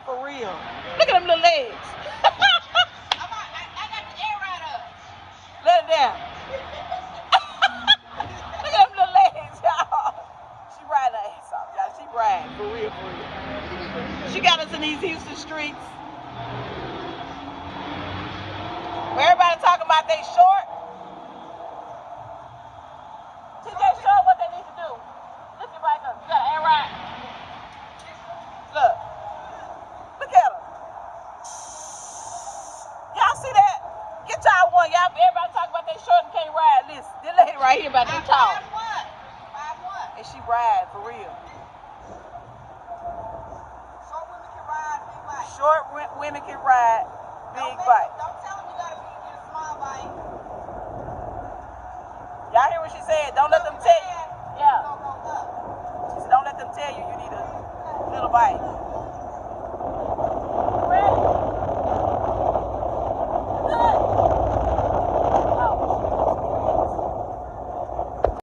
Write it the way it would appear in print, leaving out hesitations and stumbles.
For real. Look at them little legs. I got the air right up. Let it down. Look at them little legs, y'all. She riding her ass off, y'all. She riding, for real, for real. She got us in these Houston streets. Where everybody talking about they short. TJ showed what they need to do. Lift your bike up. You got an air ride. Look. Look at her. Y'all see that? Get y'all one. Y'all, everybody talking about they short and can't ride. Listen, this lady right here about to talk. 5'1". And she ride for real. Short women can ride big Short women can ride big bike. bike. Don't tell them you gotta get a small bike. Y'all hear what she said? Don't let them tell